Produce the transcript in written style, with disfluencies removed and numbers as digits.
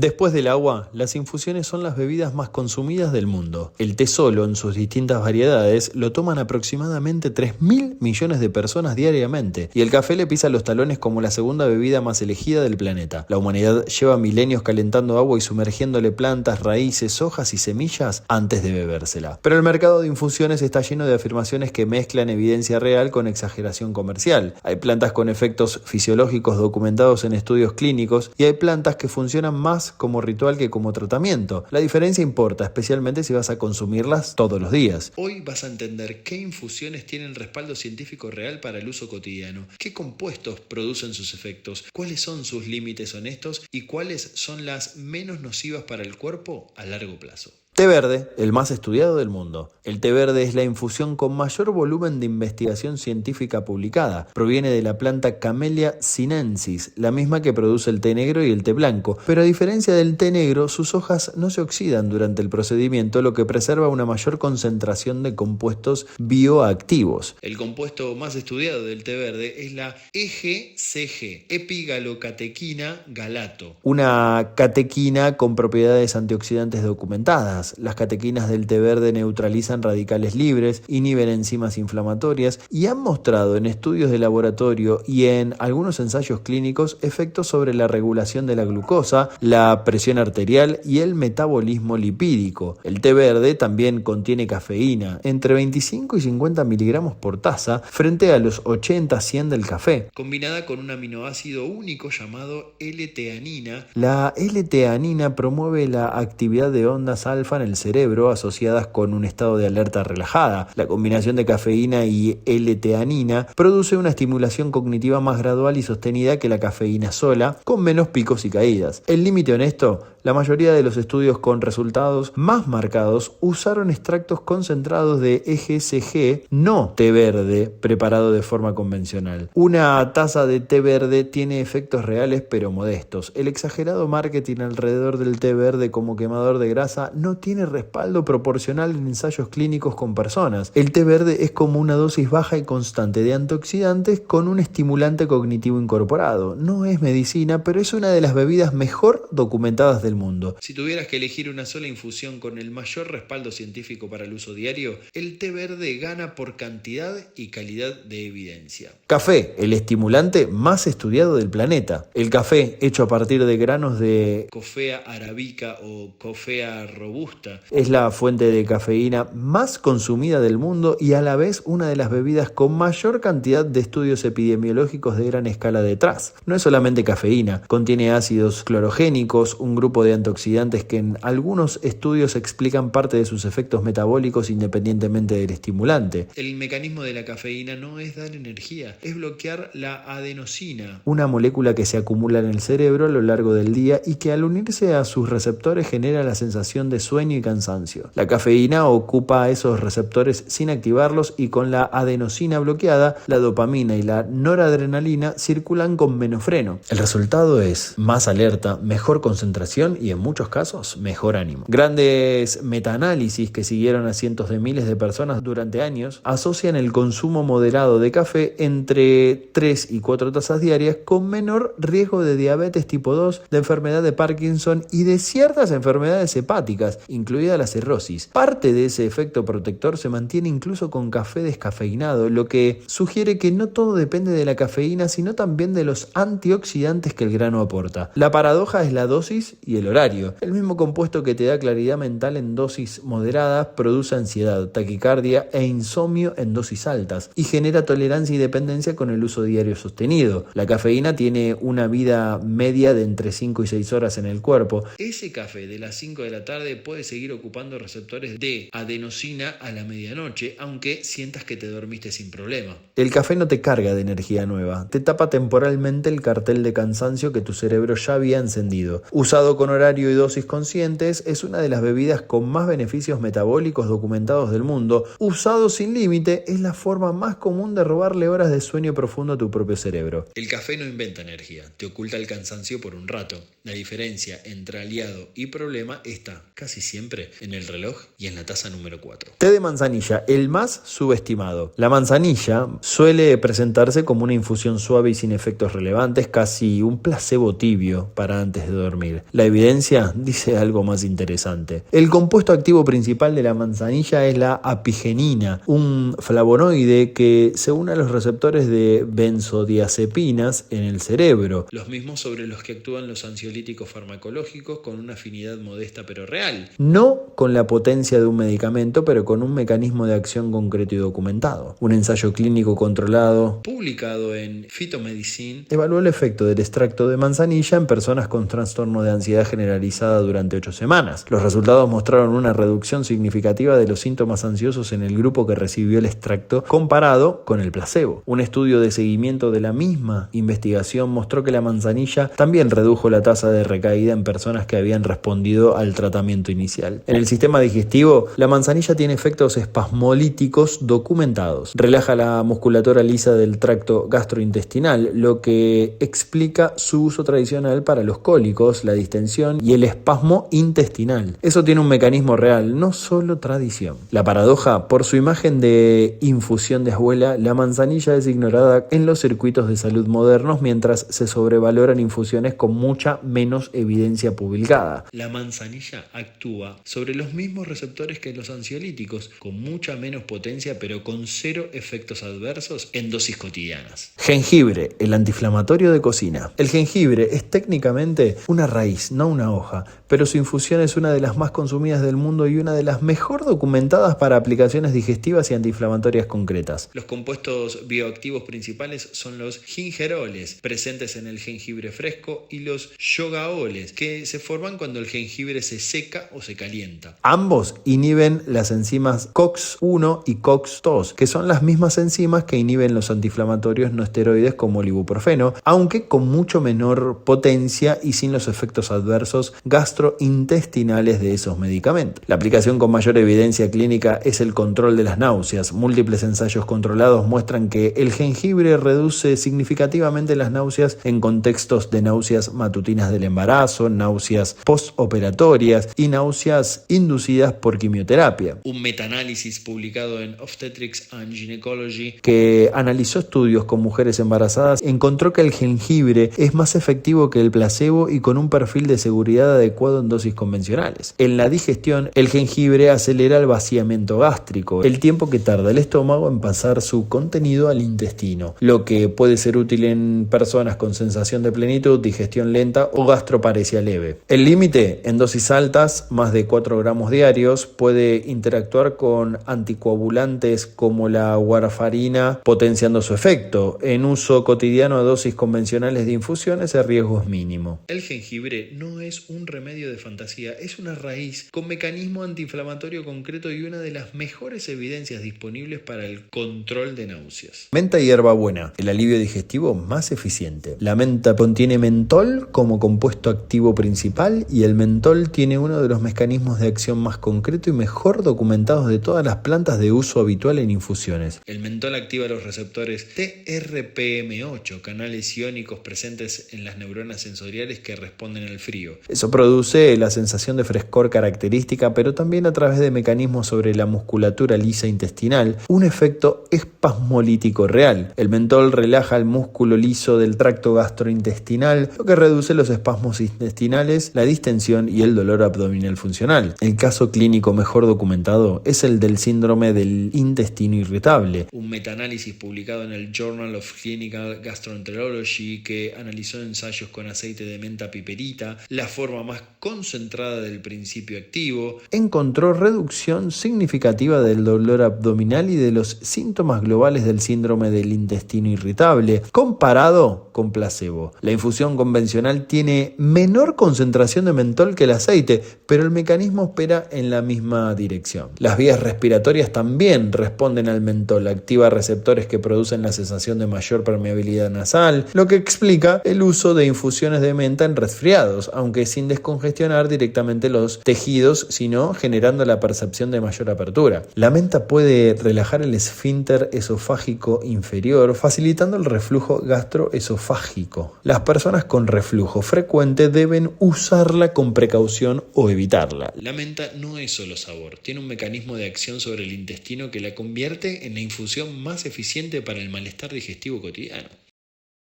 Después del agua, las infusiones son las bebidas más consumidas del mundo. El té solo, en sus distintas variedades, lo toman aproximadamente 3.000 millones de personas diariamente, y el café le pisa los talones como la segunda bebida más elegida del planeta. La humanidad lleva milenios calentando agua y sumergiéndole plantas, raíces, hojas y semillas antes de bebérsela. Pero el mercado de infusiones está lleno de afirmaciones que mezclan evidencia real con exageración comercial. Hay plantas con efectos fisiológicos documentados en estudios clínicos y hay plantas que funcionan más como ritual que como tratamiento. La diferencia importa, especialmente si vas a consumirlas todos los días. Hoy vas a entender qué infusiones tienen respaldo científico real para el uso cotidiano, qué compuestos producen sus efectos, cuáles son sus límites honestos y cuáles son las menos nocivas para el cuerpo a largo plazo. Té verde, el más estudiado del mundo. El té verde es la infusión con mayor volumen de investigación científica publicada. Proviene de la planta Camellia sinensis, la misma que produce el té negro y el té blanco. Pero a diferencia del té negro, sus hojas no se oxidan durante el procedimiento, lo que preserva una mayor concentración de compuestos bioactivos. El compuesto más estudiado del té verde es la EGCG, epigalocatequina galato, una catequina con propiedades antioxidantes documentadas. Las catequinas del té verde neutralizan radicales libres, inhiben enzimas inflamatorias y han mostrado en estudios de laboratorio y en algunos ensayos clínicos efectos sobre la regulación de la glucosa, la presión arterial y el metabolismo lipídico. El té verde también contiene cafeína, entre 25 y 50 miligramos por taza, frente a los 80-100 del café, combinada con un aminoácido único llamado L-teanina. La L-teanina promueve la actividad de ondas alfa en el cerebro asociadas con un estado de alerta relajada. La combinación de cafeína y L-teanina produce una estimulación cognitiva más gradual y sostenida que la cafeína sola, con menos picos y caídas. El límite honesto: la mayoría de los estudios con resultados más marcados usaron extractos concentrados de EGCG, no té verde preparado de forma convencional. Una taza de té verde tiene efectos reales pero modestos. El exagerado marketing alrededor del té verde como quemador de grasa no tiene respaldo proporcional en ensayos clínicos con personas. El té verde es como una dosis baja y constante de antioxidantes con un estimulante cognitivo incorporado. No es medicina, pero es una de las bebidas mejor documentadas del mundo. Si tuvieras que elegir una sola infusión con el mayor respaldo científico para el uso diario, el té verde gana por cantidad y calidad de evidencia. Café, el estimulante más estudiado del planeta. El café, hecho a partir de granos de Coffea arabica o Coffea robusta, es la fuente de cafeína más consumida del mundo y a la vez una de las bebidas con mayor cantidad de estudios epidemiológicos de gran escala detrás. No es solamente cafeína, contiene ácidos clorogénicos, un grupo de antioxidantes que en algunos estudios explican parte de sus efectos metabólicos independientemente del estimulante. El mecanismo de la cafeína no es dar energía, es bloquear la adenosina, una molécula que se acumula en el cerebro a lo largo del día y que al unirse a sus receptores genera la sensación de sueño y cansancio. La cafeína ocupa esos receptores sin activarlos y con la adenosina bloqueada, la dopamina y la noradrenalina circulan con menos freno. El resultado es más alerta, mejor concentración y en muchos casos mejor ánimo. Grandes metaanálisis que siguieron a cientos de miles de personas durante años asocian el consumo moderado de café entre 3 y 4 tazas diarias con menor riesgo de diabetes tipo 2, de enfermedad de Parkinson y de ciertas enfermedades hepáticas, incluida la cirrosis. Parte de ese efecto protector se mantiene incluso con café descafeinado, lo que sugiere que no todo depende de la cafeína, sino también de los antioxidantes que el grano aporta. La paradoja es la dosis y el horario. El mismo compuesto que te da claridad mental en dosis moderadas produce ansiedad, taquicardia e insomnio en dosis altas y genera tolerancia y dependencia con el uso diario sostenido. La cafeína tiene una vida media de entre 5 y 6 horas en el cuerpo. Ese café de las 5 de la tarde puede seguir ocupando receptores de adenosina a la medianoche, aunque sientas que te dormiste sin problema. El café no te carga de energía nueva, te tapa temporalmente el cartel de cansancio que tu cerebro ya había encendido. Usado con horario y dosis conscientes, es una de las bebidas con más beneficios metabólicos documentados del mundo. Usado sin límite, es la forma más común de robarle horas de sueño profundo a tu propio cerebro. El café no inventa energía, te oculta el cansancio por un rato. La diferencia entre aliado y problema está casi siempre en el reloj y en la taza número 4. Té de manzanilla, el más subestimado. La manzanilla suele presentarse como una infusión suave y sin efectos relevantes, casi un placebo tibio para antes de dormir. La evidencia dice algo más interesante. El compuesto activo principal de la manzanilla es la apigenina, un flavonoide que se une a los receptores de benzodiazepinas en el cerebro, los mismos sobre los que actúan los ansiolíticos farmacológicos con una afinidad modesta pero real. No con la potencia de un medicamento, pero con un mecanismo de acción concreto y documentado. Un ensayo clínico controlado, publicado en Phytomedicine, evaluó el efecto del extracto de manzanilla en personas con trastorno de ansiedad generalizada durante 8 semanas. Los resultados mostraron una reducción significativa de los síntomas ansiosos en el grupo que recibió el extracto comparado con el placebo. Un estudio de seguimiento de la misma investigación mostró que la manzanilla también redujo la tasa de recaída en personas que habían respondido al tratamiento inicial. En el sistema digestivo, la manzanilla tiene efectos espasmolíticos documentados. Relaja la musculatura lisa del tracto gastrointestinal, lo que explica su uso tradicional para los cólicos, la distensión y el espasmo intestinal. Eso tiene un mecanismo real, no solo tradición. La paradoja, por su imagen de infusión de abuela, la manzanilla es ignorada en los circuitos de salud modernos mientras se sobrevaloran infusiones con mucha menos evidencia publicada. La manzanilla actúa sobre los mismos receptores que los ansiolíticos, con mucha menos potencia pero con cero efectos adversos en dosis cotidianas. Jengibre, el antiinflamatorio de cocina. El jengibre es técnicamente una raíz, no una hoja, pero su infusión es una de las más consumidas del mundo y una de las mejor documentadas para aplicaciones digestivas y antiinflamatorias concretas. Los compuestos bioactivos principales son los gingeroles, presentes en el jengibre fresco, y los yogaoles, que se forman cuando el jengibre se seca o se calienta. Ambos inhiben las enzimas COX-1 y COX-2, que son las mismas enzimas que inhiben los antiinflamatorios no esteroides como el ibuprofeno, aunque con mucho menor potencia y sin los efectos adversos gastrointestinales de esos medicamentos. La aplicación con mayor evidencia clínica es el control de las náuseas. Múltiples ensayos controlados muestran que el jengibre reduce significativamente las náuseas en contextos de náuseas matutinas del embarazo, náuseas postoperatorias y náuseas inducidas por quimioterapia. Un metaanálisis publicado en Obstetrics and Gynecology, que analizó estudios con mujeres embarazadas, encontró que el jengibre es más efectivo que el placebo y con un perfil de seguridad adecuado en dosis convencionales. En la digestión, el jengibre acelera el vaciamiento gástrico, el tiempo que tarda el estómago en pasar su contenido al intestino, lo que puede ser útil en personas con sensación de plenitud, digestión lenta o gastroparesia leve. El límite en dosis altas, más de 4 gramos diarios, puede interactuar con anticoagulantes como la warfarina, potenciando su efecto. En uso cotidiano a dosis convencionales de infusiones, el riesgo es mínimo. El jengibre no es un remedio de fantasía, es una raíz con mecanismo antiinflamatorio concreto y una de las mejores evidencias disponibles para el control de náuseas. Menta y hierbabuena, el alivio digestivo más eficiente. La menta contiene mentol como compuesto activo principal y el mentol tiene uno de los mecanismos de acción más concreto y mejor documentados de todas las plantas de uso habitual en infusiones. El mentol activa los receptores TRPM8, canales iónicos presentes en las neuronas sensoriales que responden al frío. Eso produce la sensación de frescor característica, pero también a través de mecanismos sobre la musculatura lisa intestinal, un efecto espasmolítico real. El mentol relaja el músculo liso del tracto gastrointestinal, lo que reduce los espasmos intestinales, la distensión y el dolor abdominal funcional. El caso clínico mejor documentado es el del síndrome del intestino irritable. Un metaanálisis publicado en el Journal of Clinical Gastroenterology que analizó ensayos con aceite de menta piperita, la forma más concentrada del principio activo, encontró reducción significativa del dolor abdominal y de los síntomas globales del síndrome del intestino irritable, comparado con placebo. La infusión convencional tiene menor concentración de mentol que el aceite, pero el mecanismo opera en la misma dirección. Las vías respiratorias también responden al mentol, activa receptores que producen la sensación de mayor permeabilidad nasal, lo que explica el uso de infusiones de menta en resfriados, aunque sin descongestionar directamente los tejidos, sino generando la percepción de mayor apertura. La menta puede relajar el esfínter esofágico inferior, facilitando el reflujo gastroesofágico. Las personas con reflujo frecuente deben usarla con precaución o evitarla. La menta no es solo sabor, tiene un mecanismo de acción sobre el intestino que la convierte en la infusión más eficiente para el malestar digestivo cotidiano.